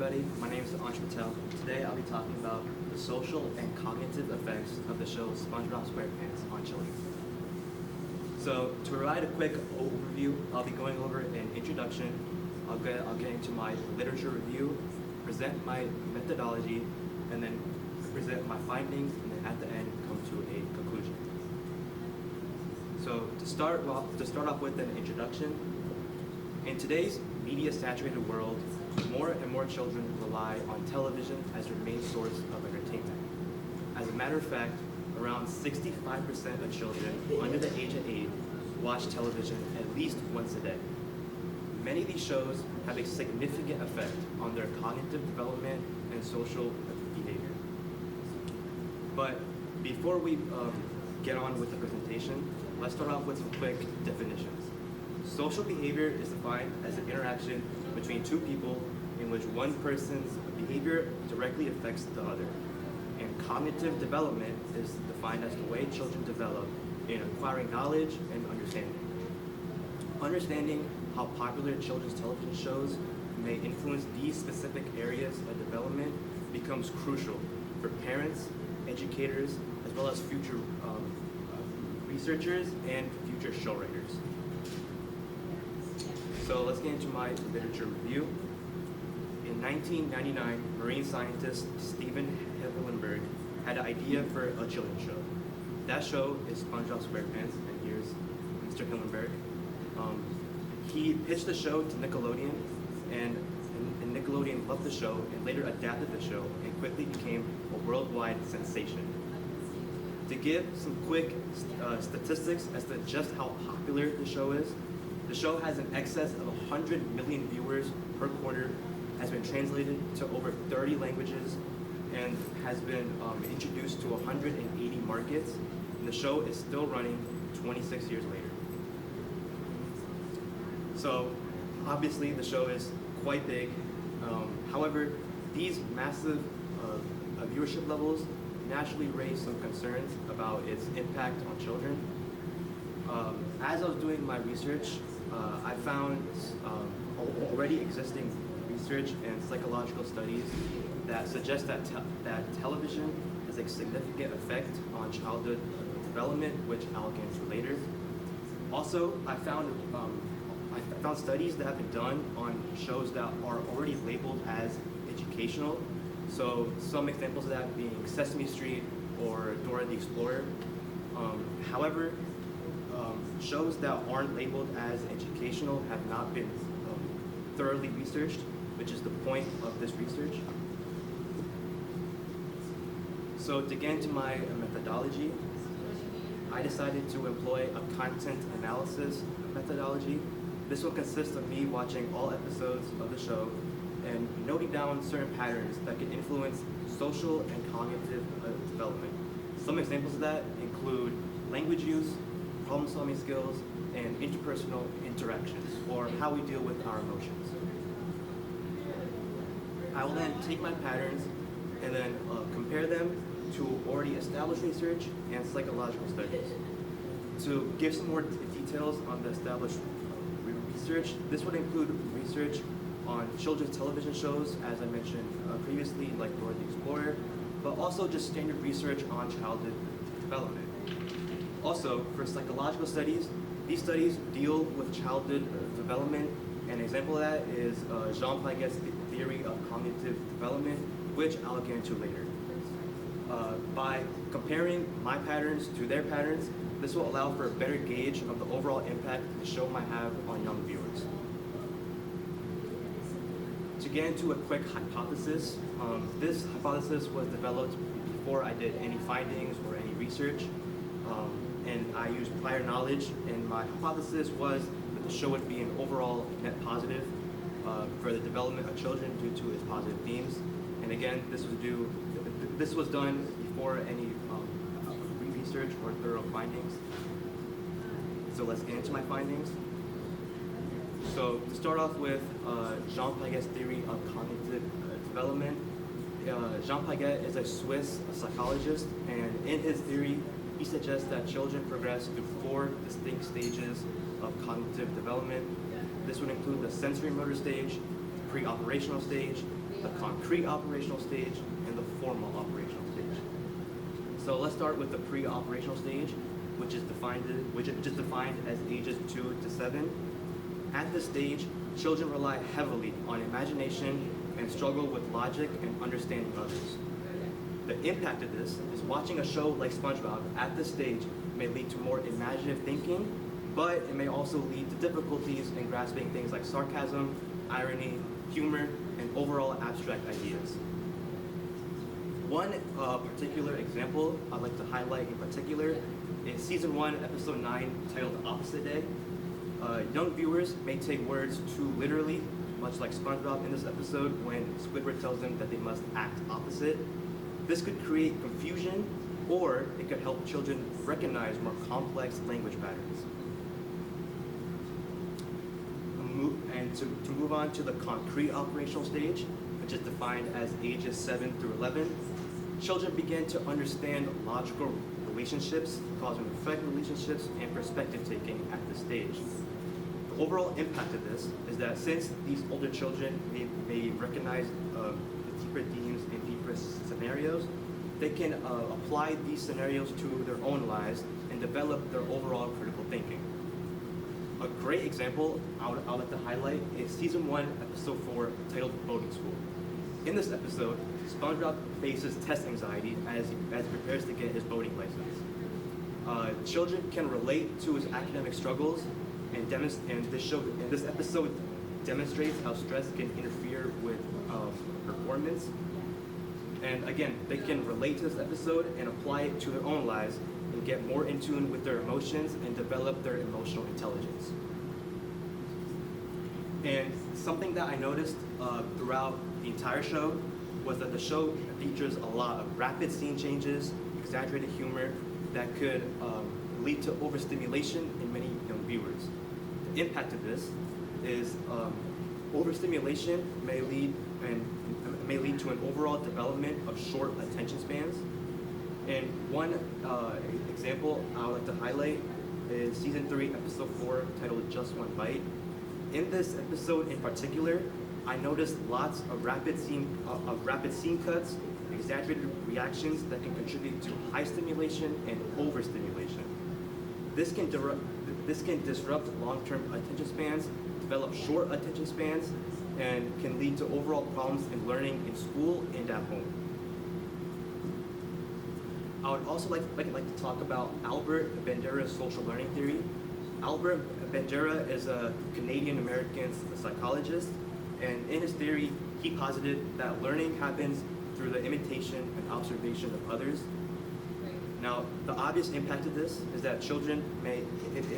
everybody. My name is Ansh. Today I'll be talking about the social and cognitive effects of the show SpongeBob SquarePants on children. So to provide a quick overview, I'll be going over an introduction, I'll get into my literature review, present my methodology, and then present my findings, and then at the end come to a conclusion. So to start off with an introduction, in today's media-saturated world, more and more children rely on television as their main source of entertainment. As a matter of fact, around 65% of children under the age of 8 watch television at least once a day. Many of these shows have a significant effect on their cognitive development and social behavior. But before we get on with the presentation, let's start off with some quick definitions. Social behavior is defined as an interaction between two people in which one person's behavior directly affects the other. And cognitive development is defined as the way children develop in acquiring knowledge and understanding. Understanding how popular children's television shows may influence these specific areas of development becomes crucial for parents, educators, as well as future researchers and future show writers. So let's get into my literature review. In 1999, marine scientist Steven Hillenburg had an idea for a children's show. That show is SpongeBob SquarePants, and here's Mr. Hillenburg. He pitched the show to Nickelodeon, and Nickelodeon loved the show and later adapted the show and quickly became a worldwide sensation. To give some quick statistics as to just how popular the show is, the show has an excess of 100 million viewers per quarter, has been translated to over 30 languages, and has been introduced to 180 markets, and the show is still running 26 years later. So, obviously the show is quite big. However, these massive viewership levels naturally raise some concerns about its impact on children. As I was doing my research, I found already existing research and psychological studies that suggest that television has a significant effect on childhood development, which I'll get into later. Also, I found studies that have been done on shows that are already labeled as educational. So some examples of that being Sesame Street or Dora the Explorer. However, shows that aren't labeled as educational have not been thoroughly researched, which is the point of this research. So to get into my methodology, I decided to employ a content analysis methodology. This will consist of me watching all episodes of the show and noting down certain patterns that can influence social and cognitive development. Some examples of that include language use, problem-solving skills, and interpersonal interactions, or how we deal with our emotions. I will then take my patterns and then compare them to already established research and psychological studies. To give some more details on the established research, this would include research on children's television shows, as I mentioned previously, like Dora the Explorer, but also just standard research on childhood development. Also, for psychological studies, these studies deal with childhood development. An example of that is Jean Piaget's theory of cognitive development, which I'll get into later. By comparing my patterns to their patterns, this will allow for a better gauge of the overall impact the show might have on young viewers. To get into a quick hypothesis, this hypothesis was developed before I did any findings or any research, and I used prior knowledge, and my hypothesis was that the show would be an overall net positive for the development of children due to its positive themes. And again, this was done before any research or thorough findings. So let's get into my findings. So to start off with Jean Piaget's theory of cognitive development, Jean Piaget is a Swiss psychologist, and in his theory, he suggests that children progress through 4 distinct stages of cognitive development. This would include the sensory motor stage, the pre-operational stage, the concrete operational stage, and the formal operational stage. So let's start with the pre-operational stage, which is defined as ages 2 to 7. At this stage, children rely heavily on imagination and struggle with logic and understanding others. The impact of this is watching a show like SpongeBob at this stage may lead to more imaginative thinking, but it may also lead to difficulties in grasping things like sarcasm, irony, humor, and overall abstract ideas. One particular example I'd like to highlight in particular is Season 1, Episode 9, titled Opposite Day. Young viewers may take words too literally, much like SpongeBob in this episode when Squidward tells them that they must act opposite. This could create confusion, or it could help children recognize more complex language patterns. And to move on to the concrete operational stage, which is defined as ages 7 through 11, children begin to understand logical relationships, cause and effect relationships, and perspective taking at this stage. The overall impact of this is that since these older children may recognize the deeper themes and deeper scenarios, they can apply these scenarios to their own lives and develop their overall critical thinking. A great example I would like to highlight is Season 1, Episode 4, titled Boating School. In this episode, SpongeBob faces test anxiety as he prepares to get his boating license. Children can relate to his academic struggles, and this episode demonstrates how stress can interfere with performance. And again, they can relate to this episode and apply it to their own lives and get more in tune with their emotions and develop their emotional intelligence. And something that I noticed throughout the entire show was that the show features a lot of rapid scene changes, exaggerated humor that could lead to overstimulation in many young viewers. The impact of this is overstimulation may lead to an overall development of short attention spans. And one example I would like to highlight is Season 3, Episode 4, titled Just One Bite. In this episode in particular, I noticed lots of rapid scene cuts, exaggerated reactions that can contribute to high stimulation and overstimulation. This can disrupt long-term attention spans, develop short attention spans, and can lead to overall problems in learning in school and at home. I would also like to talk about Albert Bandera's social learning theory. Albert Bandera is a Canadian-American psychologist, and in his theory, he posited that learning happens through the imitation and observation of others. Now, the obvious impact of this is that children may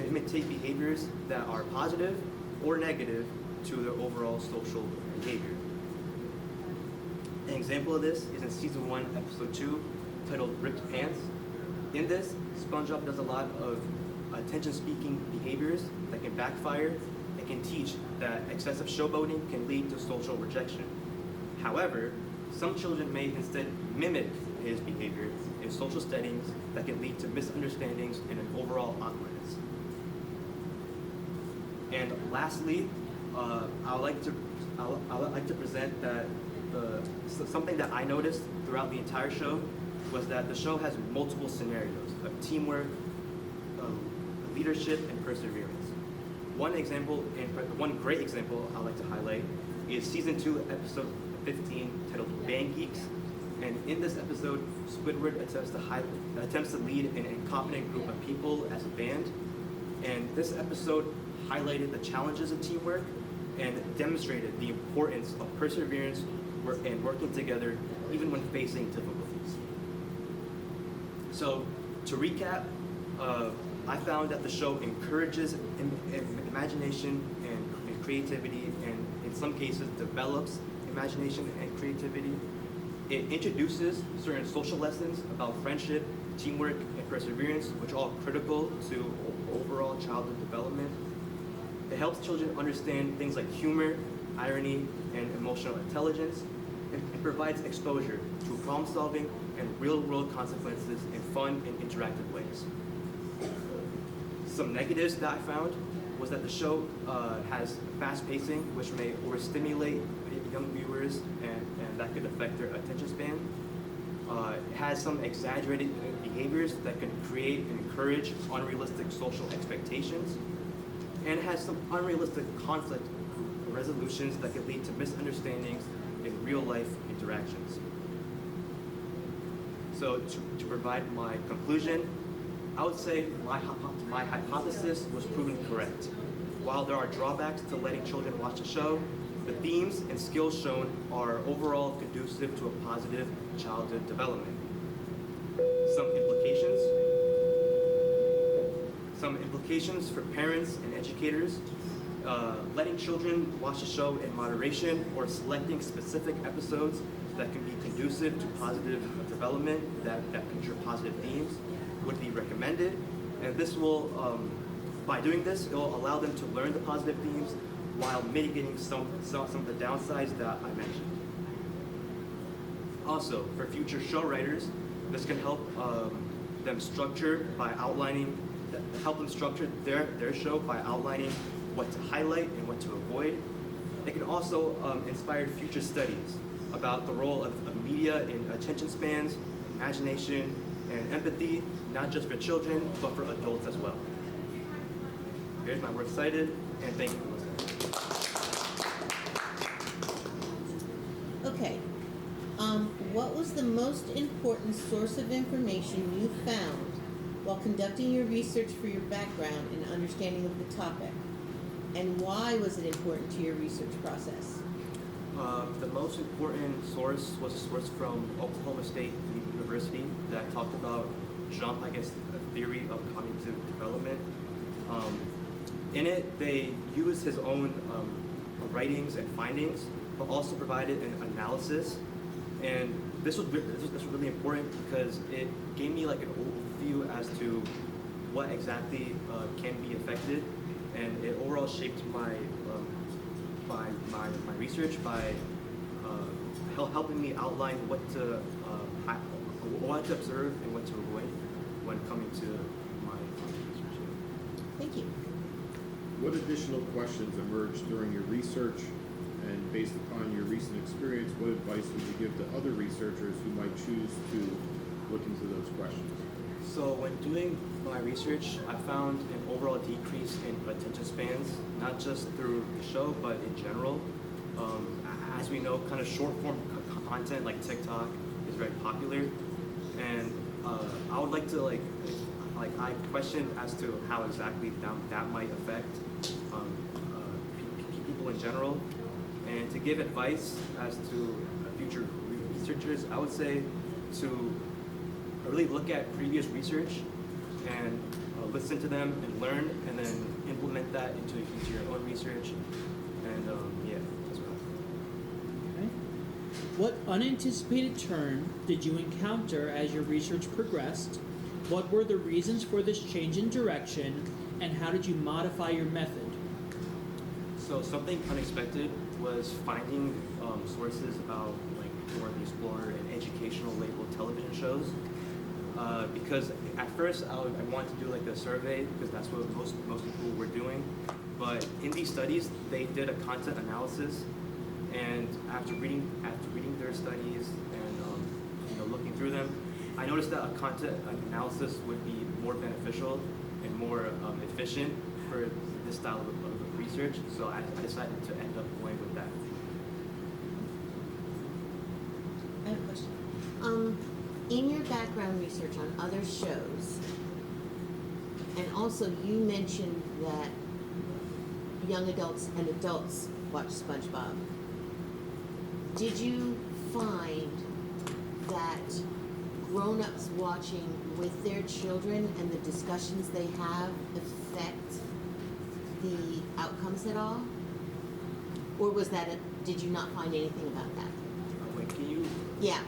imitate behaviors that are positive or negative to their overall social behavior. An example of this is in Season 1, Episode 2, titled Ripped Pants. In this, SpongeBob does a lot of attention-seeking behaviors that can backfire and can teach that excessive showboating can lead to social rejection. However, some children may instead mimic his behavior in social settings that can lead to misunderstandings and an overall awkwardness. And lastly, I would like to present that something that I noticed throughout the entire show was that the show has multiple scenarios of teamwork, leadership, and perseverance. One great example I'd like to highlight is Season 2, Episode 15, titled Band Geeks. And in this episode, Squidward attempts to lead an incompetent group of people as a band. And this episode highlighted the challenges of teamwork and demonstrated the importance of perseverance and working together even when facing difficulties. So, to recap, I found that the show encourages imagination and creativity, and in some cases develops imagination and creativity. It introduces certain social lessons about friendship, teamwork, and perseverance, which are all critical to overall childhood development. It helps children understand things like humor, irony, and emotional intelligence. It provides exposure to problem solving and real-world consequences in fun and interactive ways. Some negatives that I found was that the show has fast pacing, which may overstimulate young viewers and and that could affect their attention span. It has some exaggerated behaviors that can create and encourage unrealistic social expectations, and has some unrealistic conflict resolutions that could lead to misunderstandings in real life interactions. So to provide my conclusion, I would say my hypothesis was proven correct. While there are drawbacks to letting children watch the show, the themes and skills shown are overall conducive to a positive childhood development. Some implications for parents and educators. Letting children watch the show in moderation or selecting specific episodes that can be conducive to positive development, that feature positive themes, would be recommended. And this will, by doing this, it will allow them to learn the positive themes while mitigating some of the downsides that I mentioned. Also, for future show writers, this can help them structure by outlining, help them structure their show by outlining what to highlight and what to avoid. It can also inspire future studies about the role of media in attention spans, imagination, and empathy, not just for children, but for adults as well. Here's my works cited, and thank you for listening. Okay. What was the most important source of information you found while conducting your research for your background and understanding of the topic? And why was it important to your research process? The most important source was a source from Oklahoma State University that talked about the theory of cognitive development. In it, they used his own writings and findings, but also provided an analysis. And this was really important because it gave me like an overview as to what exactly can be affected, and it overall shaped my research by helping me outline what to observe and what to avoid when coming to my research. Thank you. What additional questions emerged during your research, and based upon your recent experience, what advice would you give to other researchers who might choose to look into those questions? So when doing my research, I found an overall decrease in attention spans, not just through the show, but in general. As we know, kind of short form content like TikTok is very popular, and I would like to I questioned as to how exactly that might affect people in general, and to give advice as to future researchers, I would say to really look at previous research and listen to them and learn, and then implement that into your own research. And yeah, that's what I think. Okay. What unanticipated turn did you encounter as your research progressed? What were the reasons for this change in direction, and how did you modify your method? So something unexpected was finding sources about like Dora the Explorer and educational labeled television shows. Because at first I wanted to do like a survey because that's what most people were doing, but in these studies they did a content analysis, and after reading their studies and looking through them, I noticed that a content analysis would be more beneficial and more efficient for this style of research. So I decided to end up going with that. I have a question. In your background research on other shows, and also you mentioned that young adults and adults watch SpongeBob. Did you find that grown-ups watching with their children and the discussions they have affect the outcomes at all? Or was that did you not find anything about that? Wait, can you? Yeah.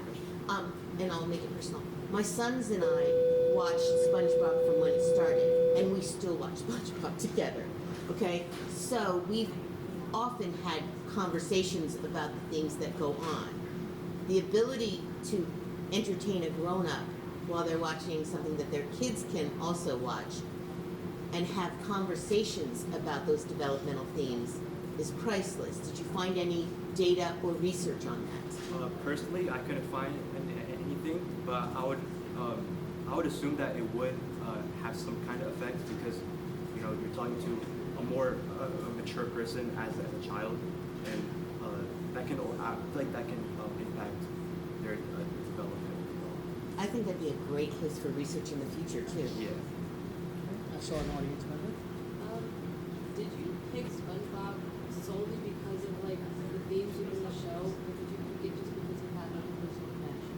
And I'll make it personal. My sons and I watched SpongeBob from when it started, and we still watch SpongeBob together. Okay? So we've often had conversations about the things that go on. The ability to entertain a grown-up while they're watching something that their kids can also watch and have conversations about those developmental themes is priceless. Did you find any data or research on that? personally, I couldn't find anything, but I would assume that it would have some kind of effect because you're talking to a more mature person as a child, and that can I feel like that can impact their development. I think that'd be a great case for research in the future too. Yeah. I saw an audience member. Did you pick SpongeBob solely because of like the themes within the show, or did you pick it just because you had a personal connection?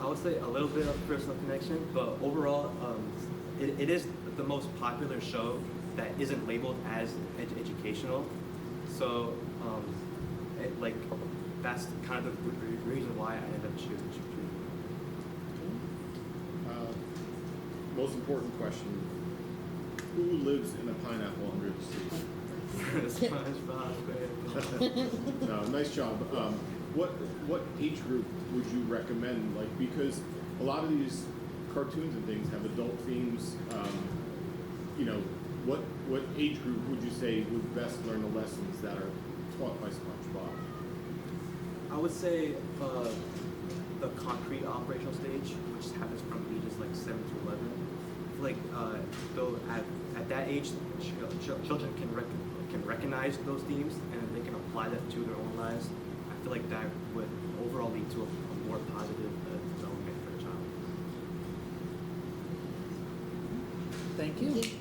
I would say a little bit of personal connection, but overall, it is the most popular show that isn't labeled as educational. So, that's kind of the reason why I ended up choosing. Most important question: who lives in a pineapple under the sea? SpongeBob. No, nice job. What age group would you recommend? Like, because a lot of these cartoons and things have adult themes. What age group would you say would best learn the lessons that are taught by SpongeBob? I would say the concrete operational stage, which happens from ages like 7 to 11. I feel like though at that age, children can recognize those themes and they can apply that to their own lives. I feel like that would overall lead to a more positive development for the child. Thank you. Thank you.